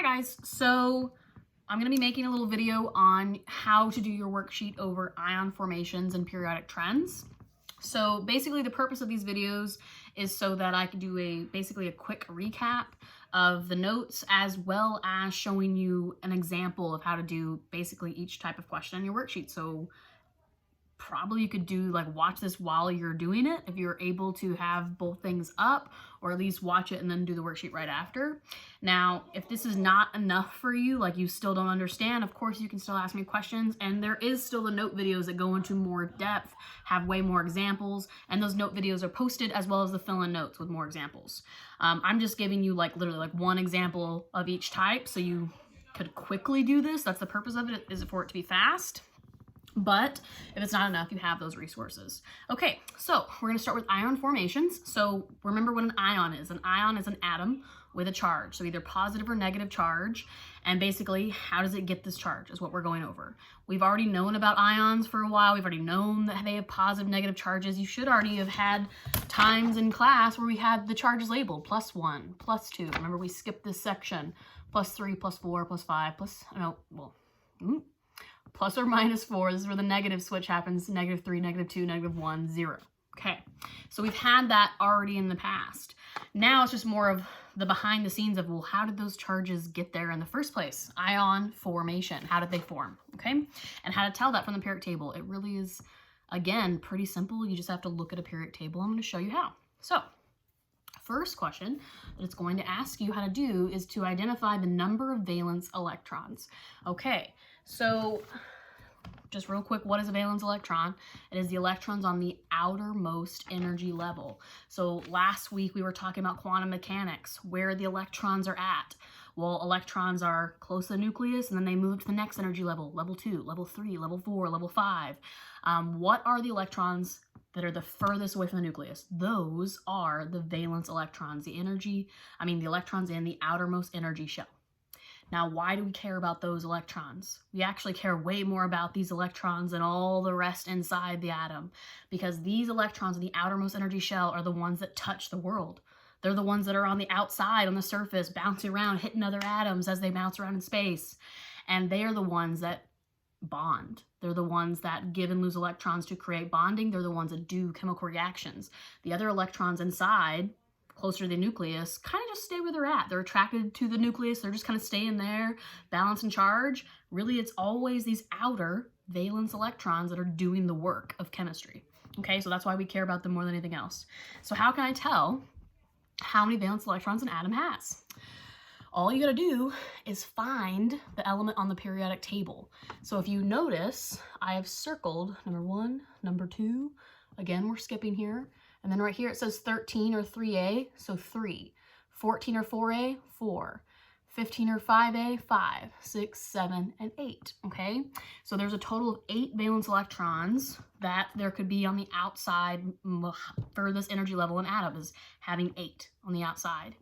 Hi guys, so I'm going to be making a little video on how to do your worksheet over ion formations and periodic trends. So basically the purpose of these videos is so that I can do basically a quick recap of the notes, as well as showing you an example of how to do basically each type of question on your worksheet. So probably you could watch this while you're doing it if you're able to have both things up, or at least watch it and then do the worksheet right after. Now, if this is not enough for you, like you still don't understand, of course you can still ask me questions, and there is still the note videos that go into more depth, have way more examples, and those note videos are posted, as well as the fill-in notes with more examples. I'm just giving you literally one example of each type so you could quickly do this. That's the purpose of it, is for it to be fast. But if it's not enough, you have those resources. Okay, so we're going to start with ion formations. So remember what an ion is. An ion is an atom with a charge, so either positive or negative charge. And basically, how does it get this charge is what we're going over. We've already known about ions for a while. We've already known that they have positive, negative charges. You should already have had times in class where we had the charges labeled, +1, +2. Remember, we skipped this section. +3, +4, +5, plus or minus 4, this is where the negative switch happens, -3, -2, -1, 0. Okay, so we've had that already in the past. Now it's just more of the behind the scenes of, well, how did those charges get there in the first place? Ion formation, how did they form, okay? And how to tell that from the periodic table. It really is, again, pretty simple. You just have to look at a periodic table. I'm going to show you how. So, first question that it's going to ask you how to do is to identify the number of valence electrons. Okay, so just real quick, what is a valence electron? It is the electrons on the outermost energy level. So last week we were talking about quantum mechanics, where the electrons are at. Well, electrons are close to the nucleus, and then they move to the next energy level, level 2, level 3, level 4, level 5. What are the electrons that are the furthest away from the nucleus? Those are the valence electrons, the electrons in the outermost energy shell. Now, why do we care about those electrons? We actually care way more about these electrons than all the rest inside the atom, because these electrons in the outermost energy shell are the ones that touch the world. They're the ones that are on the outside, on the surface, bouncing around, hitting other atoms as they bounce around in space. And they are the ones that bond. They're the ones that give and lose electrons to create bonding. They're the ones that do chemical reactions. The other electrons inside, closer to the nucleus, kind of just stay where they're at. They're attracted to the nucleus. They're just kind of staying there, balance and charge. Really, it's always these outer valence electrons that are doing the work of chemistry. Okay, so that's why we care about them more than anything else. So how can I tell how many valence electrons an atom has? All you gotta do is find the element on the periodic table. So if you notice, I have circled number 1, number 2. Again, we're skipping here. And then right here it says 13 or 3A, so 3. 14 or 4A, 4. 15 or 5A, 5. 6, 7, and 8, okay? So there's a total of 8 valence electrons that there could be on the outside. Furthest energy level an atom is having 8 on the outside.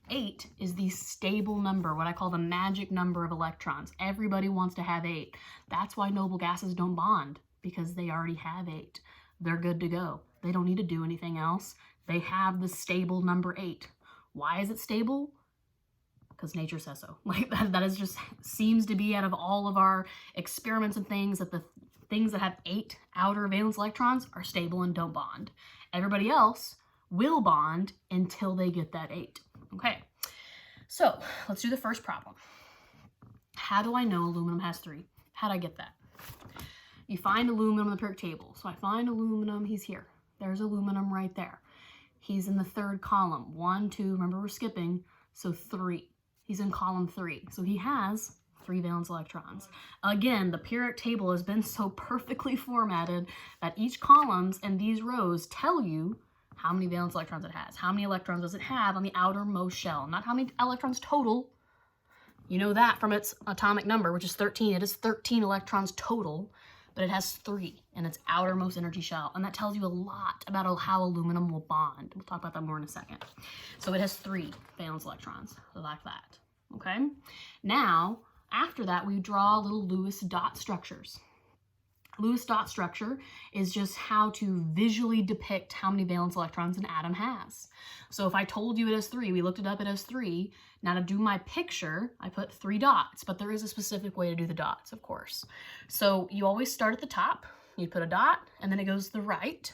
8 is the stable number, what I call the magic number of electrons. Everybody wants to have 8. That's why noble gases don't bond, because they already have 8. They're good to go. They don't need to do anything else. They have the stable number 8. Why is it stable? Because nature says so. That is just seems to be, out of all of our experiments and things, that the things that have 8 outer valence electrons are stable and don't bond. Everybody else will bond until they get that 8. Okay, so let's do the first problem. How do I know aluminum has 3? How do I get that? You find aluminum in the periodic table. So I find aluminum, he's here. There's aluminum right there. He's in the third column. 1, 2, remember we're skipping, so 3. He's in column 3. So he has 3 valence electrons. Again, the periodic table has been so perfectly formatted that each columns and these rows tell you how many valence electrons it has. How many electrons does it have on the outermost shell? Not how many electrons total. You know that from its atomic number, which is 13. It is 13 electrons total, but it has 3 in its outermost energy shell. And that tells you a lot about how aluminum will bond. We'll talk about that more in a second. So it has 3 valence electrons, like that, okay? Now, after that, we draw little Lewis dot structures. Lewis dot structure is just how to visually depict how many valence electrons an atom has. So if I told you it has 3, we looked it up, it has 3. Now to do my picture, I put 3 dots, but there is a specific way to do the dots, of course. So you always start at the top, you put a dot, and then it goes to the right,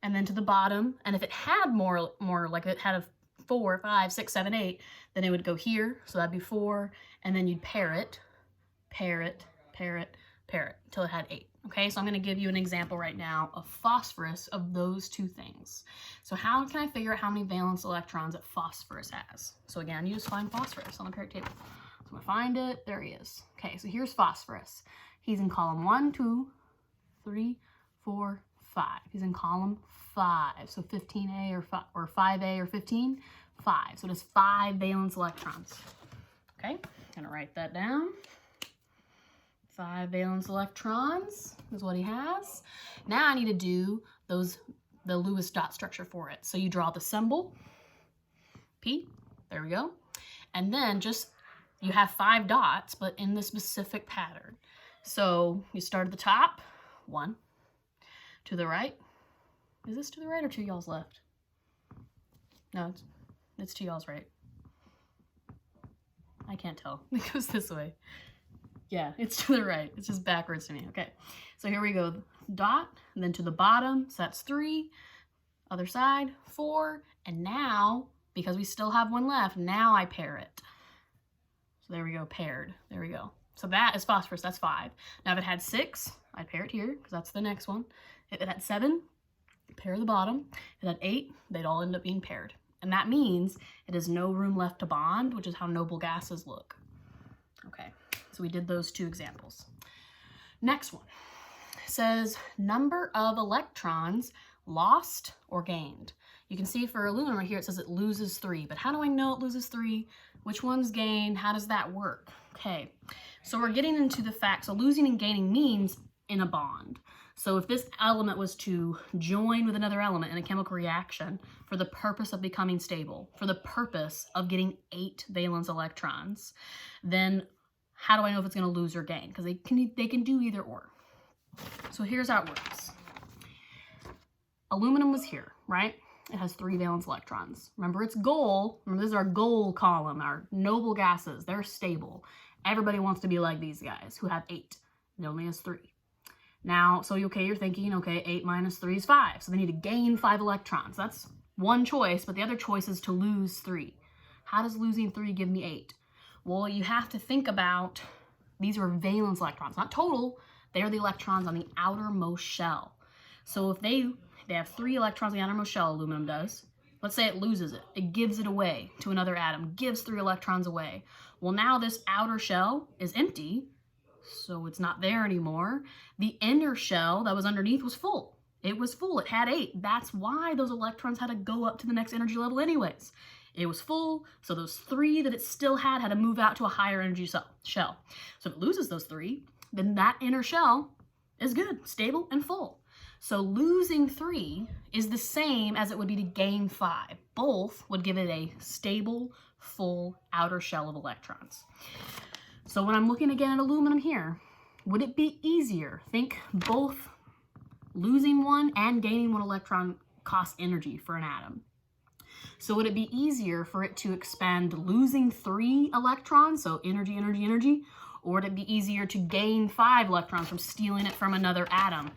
and then to the bottom. And if it had more like it had a 4, 5, 6, 7, 8, then it would go here. So that'd be 4, and then you'd pair it, pair it, pair it, pair it, until it had 8. Okay, so I'm going to give you an example right now of phosphorus of those two things. So how can I figure out how many valence electrons that phosphorus has? So again, you just find phosphorus on the periodic table. So I'm going to find it. There he is. Okay, so here's phosphorus. He's in column 1, 2, 3, 4, 5. He's in column 5. So 15A or 5A or 15, 5. So it has 5 valence electrons. Okay, I'm going to write that down. 5 valence electrons is what he has. Now I need to do the Lewis dot structure for it. So you draw the symbol, P, there we go. And then you have 5 dots, but in the specific pattern. So you start at the top, 1, to the right. Is this to the right or to y'all's left? No, it's to y'all's right. I can't tell, it goes this way. Yeah, it's to the right. It's just backwards to me. Okay, so here we go. Dot, and then to the bottom, so that's 3. Other side, 4. And now, because we still have 1 left, now I pair it. So there we go, paired. There we go. So that is phosphorus, that's 5. Now if it had 6, I'd pair it here, because that's the next one. If it had 7, pair the bottom. If it had 8, they'd all end up being paired. And that means it has no room left to bond, which is how noble gases look. Okay. So we did those 2 examples. Next one says number of electrons lost or gained. You can see for aluminum right here, it says it loses 3, but how do I know it loses 3? Which one's gained? How does that work? Okay, so we're getting into the fact, so losing and gaining means in a bond. So if this element was to join with another element in a chemical reaction for the purpose of becoming stable, for the purpose of getting 8 valence electrons, then how do I know if it's going to lose or gain? Because they can do either or. So here's how it works. Aluminum was here, right? It has 3 valence electrons. Remember its goal, this is our goal column, our noble gases, they're stable. Everybody wants to be like these guys who have 8. It only has 3. Now, so you're thinking, okay, 8 minus 3 is 5. So they need to gain 5 electrons. That's one choice, but the other choice is to lose 3. How does losing 3 give me 8? Well, you have to think about, these are valence electrons, not total. They are the electrons on the outermost shell. So if they have 3 electrons on the outermost shell, aluminum does. Let's say it loses it. It gives it away to another atom, gives 3 electrons away. Well, now this outer shell is empty, so it's not there anymore. The inner shell that was underneath was full. It was full. It had 8. That's why those electrons had to go up to the next energy level anyways. It was full, so those 3 that it still had to move out to a higher energy shell. So if it loses those 3, then that inner shell is good, stable, and full. So losing 3 is the same as it would be to gain 5. Both would give it a stable, full outer shell of electrons. So when I'm looking again at aluminum here, would it be easier? Think both losing 1 and gaining 1 electron costs energy for an atom. So would it be easier for it to expend losing 3 electrons, so energy, energy, energy, or would it be easier to gain 5 electrons from stealing it from another atom?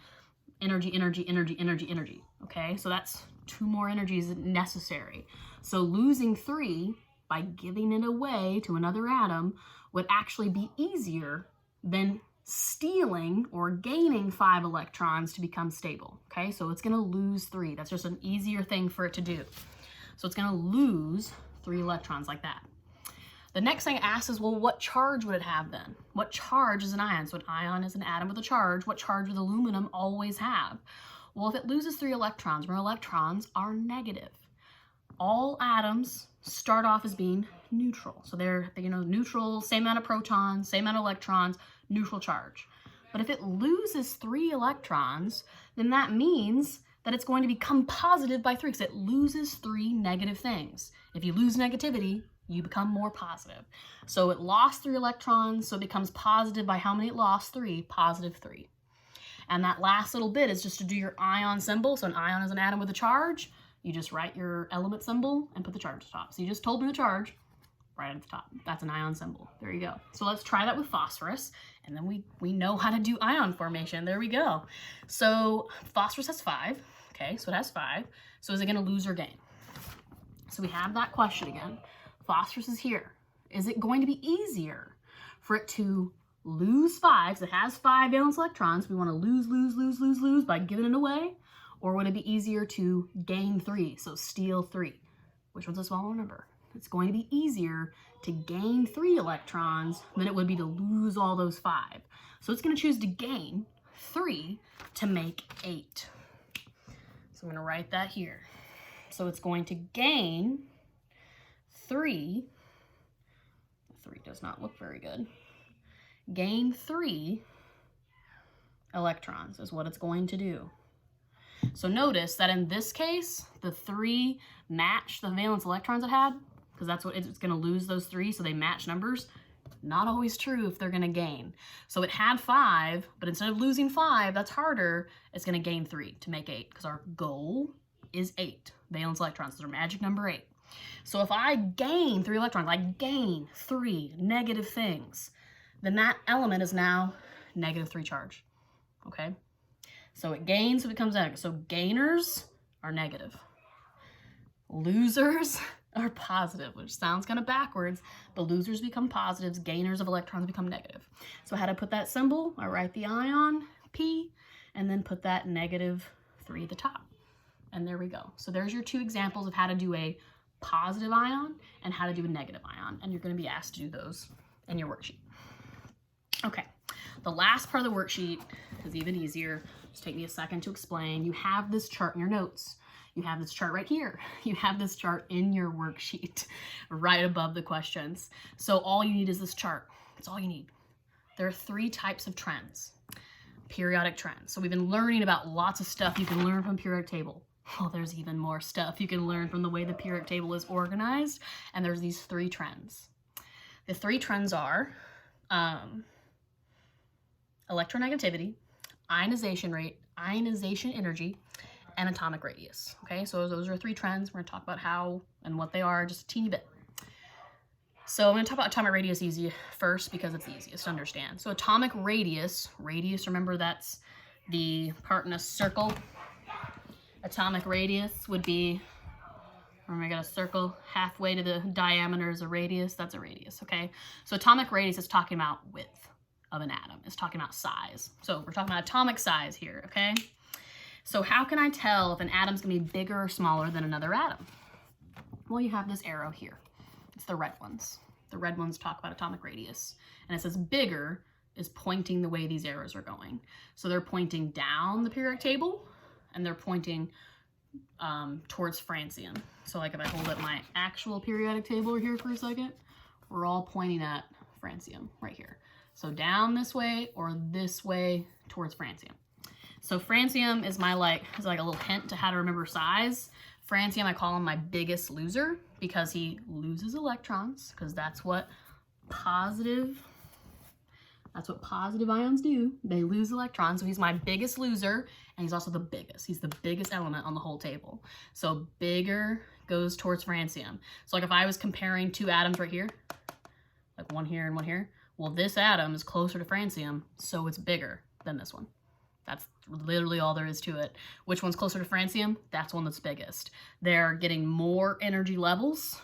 Energy, energy, energy, energy, energy. Okay, so that's 2 more energies necessary. So losing 3 by giving it away to another atom would actually be easier than stealing or gaining 5 electrons to become stable. Okay, so it's going to lose 3. That's just an easier thing for it to do. So it's going to lose 3 electrons like that. The next thing it asks is, well, what charge would it have then? What charge is an ion? So an ion is an atom with a charge. What charge would aluminum always have? Well, if it loses 3 electrons, remember electrons are negative. All atoms start off as being neutral. So they're neutral, same amount of protons, same amount of electrons, neutral charge. But if it loses 3 electrons, then that means that it's going to become positive by 3 because it loses 3 negative things. If you lose negativity, you become more positive. So it lost 3 electrons, so it becomes positive by how many it lost? 3, positive 3. And that last little bit is just to do your ion symbol. So an ion is an atom with a charge. You just write your element symbol and put the charge at the top. So you just told me the charge, right at the top. That's an ion symbol. There you go. So let's try that with phosphorus. And then we know how to do ion formation. There we go. So phosphorus has 5. Okay, so it has 5. So is it going to lose or gain? So we have that question again. Phosphorus is here. Is it going to be easier for it to lose 5? So it has 5 valence electrons. We want to lose by giving it away. Or would it be easier to gain 3? So steal 3. Which one's a smaller number? It's going to be easier to gain 3 electrons than it would be to lose all those 5. So it's going to choose to gain 3 to make 8. So I'm going to write that here. So it's going to gain 3. 3 does not look very good. Gain 3 electrons is what it's going to do. So notice that in this case, the 3 match the valence electrons it had, because that's what it's going to lose, those 3, so they match numbers. Not always true if they're going to gain. So it had 5, but instead of losing 5, that's harder, it's going to gain 3 to make 8, because our goal is 8 valence electrons. This is our magic number 8. So if I gain 3 electrons, I gain 3 negative things, then that element is now -3 charge. Okay? So it gains, so it becomes negative. So gainers are negative. Losers are positive, which sounds kind of backwards, but losers become positives, gainers of electrons become negative. So how to put that symbol? I write the ion, P, and then put that -3 at the top. And there we go. So there's your 2 examples of how to do a positive ion and how to do a negative ion. And you're going to be asked to do those in your worksheet. Okay, the last part of the worksheet is even easier. Just take me a second to explain. You have this chart in your notes. You have this chart right here. You have this chart in your worksheet right above the questions. So all you need is this chart. That's all you need. There are 3 types of trends. Periodic trends. So we've been learning about lots of stuff you can learn from periodic table. Well, there's even more stuff you can learn from the way the periodic table is organized. And there's these 3 trends. The 3 trends are electronegativity, ionization rate, ionization energy, and atomic radius. Okay, so those are 3 trends. We're going to talk about how and what they are just a teeny bit. So I'm going to talk about atomic radius first because it's the easiest to understand. So atomic radius, remember that's the part in a circle. Atomic radius would be, remember I got a circle halfway to the diameter is a radius. That's a radius, okay? So atomic radius is talking about width of an atom. It's talking about size. So we're talking about atomic size here, okay? So how can I tell if an atom's going to be bigger or smaller than another atom? Well, you have this arrow here. It's the red ones. The red ones talk about atomic radius. And it says bigger is pointing the way these arrows are going. So they're pointing down the periodic table, and they're pointing towards francium. So like if I hold up my actual periodic table here for a second, we're all pointing at francium right here. So down this way or this way towards francium. So francium is like a little hint to how to remember size. Francium, I call him my biggest loser because he loses electrons, because that's what positive ions do. They lose electrons. So he's my biggest loser, and he's also the biggest. He's the biggest element on the whole table. So bigger goes towards francium. So like if I was comparing 2 atoms right here, like one here and one here, well, this atom is closer to francium, so it's bigger than this one. That's literally all there is to it. Which one's closer to francium? That's one that's biggest. They're getting more energy levels,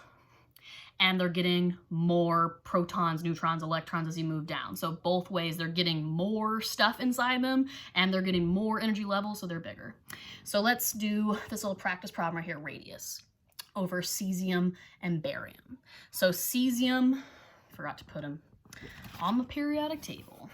and they're getting more protons, neutrons, electrons as you move down. So both ways, they're getting more stuff inside them, and they're getting more energy levels, so they're bigger. So let's do this little practice problem right here, radius, over cesium and barium. So cesium, forgot to put them on the periodic table.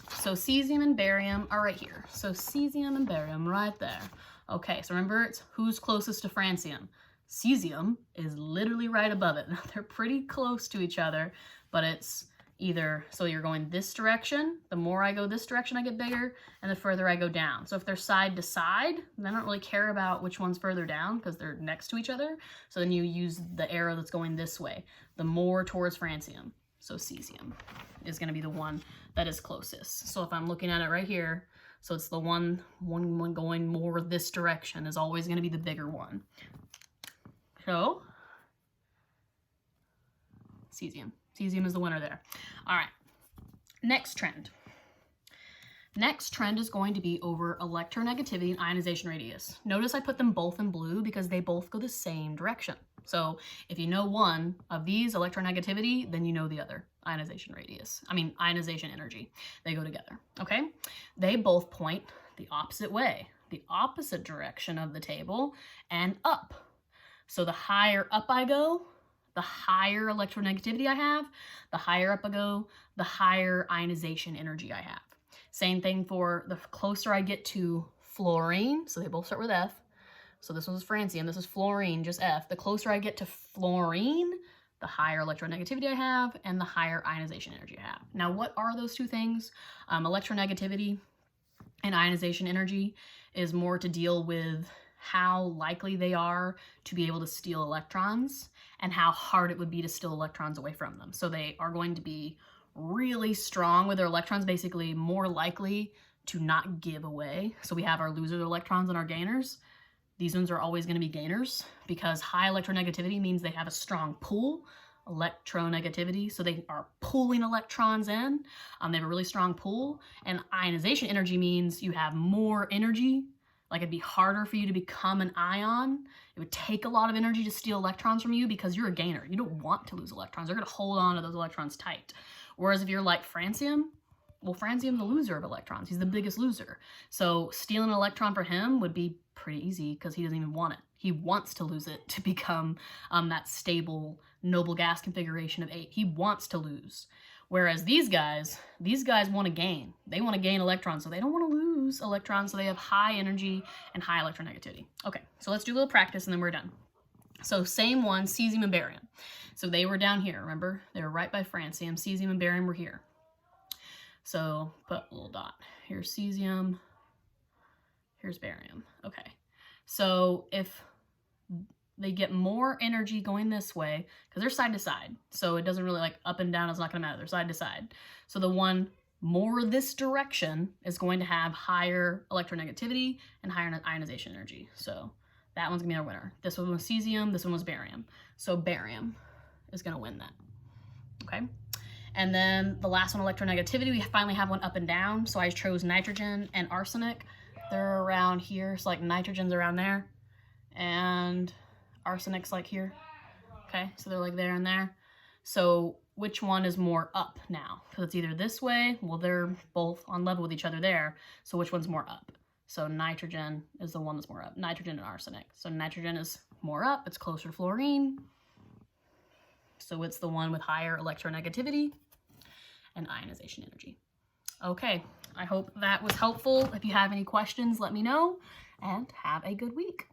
So cesium and barium are right here. So cesium and barium right there. Okay, so remember, it's who's closest to francium. Cesium is literally right above it. They're pretty close to each other, but it's either, so you're going this direction, the more I go this direction I get bigger, and the further I go down. So if they're side to side, then I don't really care about which one's further down because they're next to each other. So then you use the arrow that's going this way, the more towards francium. So cesium is going to be the one that is closest. So if I'm looking at it right here, so it's the one going more this direction is always going to be the bigger one. So cesium. Cesium is the winner there. All right. Next trend. Next trend is going to be over electronegativity and ionization radius. Notice I put them both in blue because they both go the same direction. So if you know one of these, electronegativity, then you know the other, ionization energy. They go together, okay? They both point the opposite way, the opposite direction of the table and up. So the higher up I go, the higher electronegativity I have, the higher up I go, the higher ionization energy I have. Same thing for the closer I get to fluorine, so they both start with F. So this one's francium, this is fluorine, just F. The closer I get to fluorine, the higher electronegativity I have and the higher ionization energy I have. Now, what are those two things? Electronegativity and ionization energy is more to deal with how likely they are to be able to steal electrons and how hard it would be to steal electrons away from them. So they are going to be really strong with their electrons, basically more likely to not give away. So we have our loser electrons and our gainers. These ones are always going to be gainers because high electronegativity means they have a strong pull, electronegativity, so they are pulling electrons in. They have a really strong pull, and ionization energy means you have more energy. Like it'd be harder for you to become an ion. It would take a lot of energy to steal electrons from you because you're a gainer. You don't want to lose electrons. They're going to hold on to those electrons tight. Whereas if you're like francium, well, francium's the loser of electrons. He's the biggest loser. So stealing an electron for him would be pretty easy because he doesn't even want it. He wants to lose it to become that stable noble gas configuration of 8. He wants to lose. Whereas these guys want to gain. They want to gain electrons, so they don't want to lose electrons, so they have high energy and high electronegativity. Okay, so let's do a little practice and then we're done. So same one, cesium and barium. So they were down here, remember? They were right by francium. Cesium and barium were here. So put a little dot. Here's cesium, here's barium. Okay, so if they get more energy going this way, because they're side to side, so it doesn't really, like up and down is not going to matter, they're side to side. So the one more this direction is going to have higher electronegativity and higher ionization energy. So that one's going to be our winner. This one was cesium, this one was barium. So barium is going to win that, okay? And then the last one, electronegativity, we finally have one up and down. So I chose nitrogen and arsenic. They're around here, so like nitrogen's around there, and arsenic's like here. Okay, so they're like there and there. So which one is more up now? Because it's either this way, well, they're both on level with each other there, so which one's more up? So nitrogen is the one that's more up, nitrogen and arsenic. So nitrogen is more up, it's closer to fluorine. So it's the one with higher electronegativity and ionization energy. Okay, I hope that was helpful. If you have any questions, let me know, and have a good week.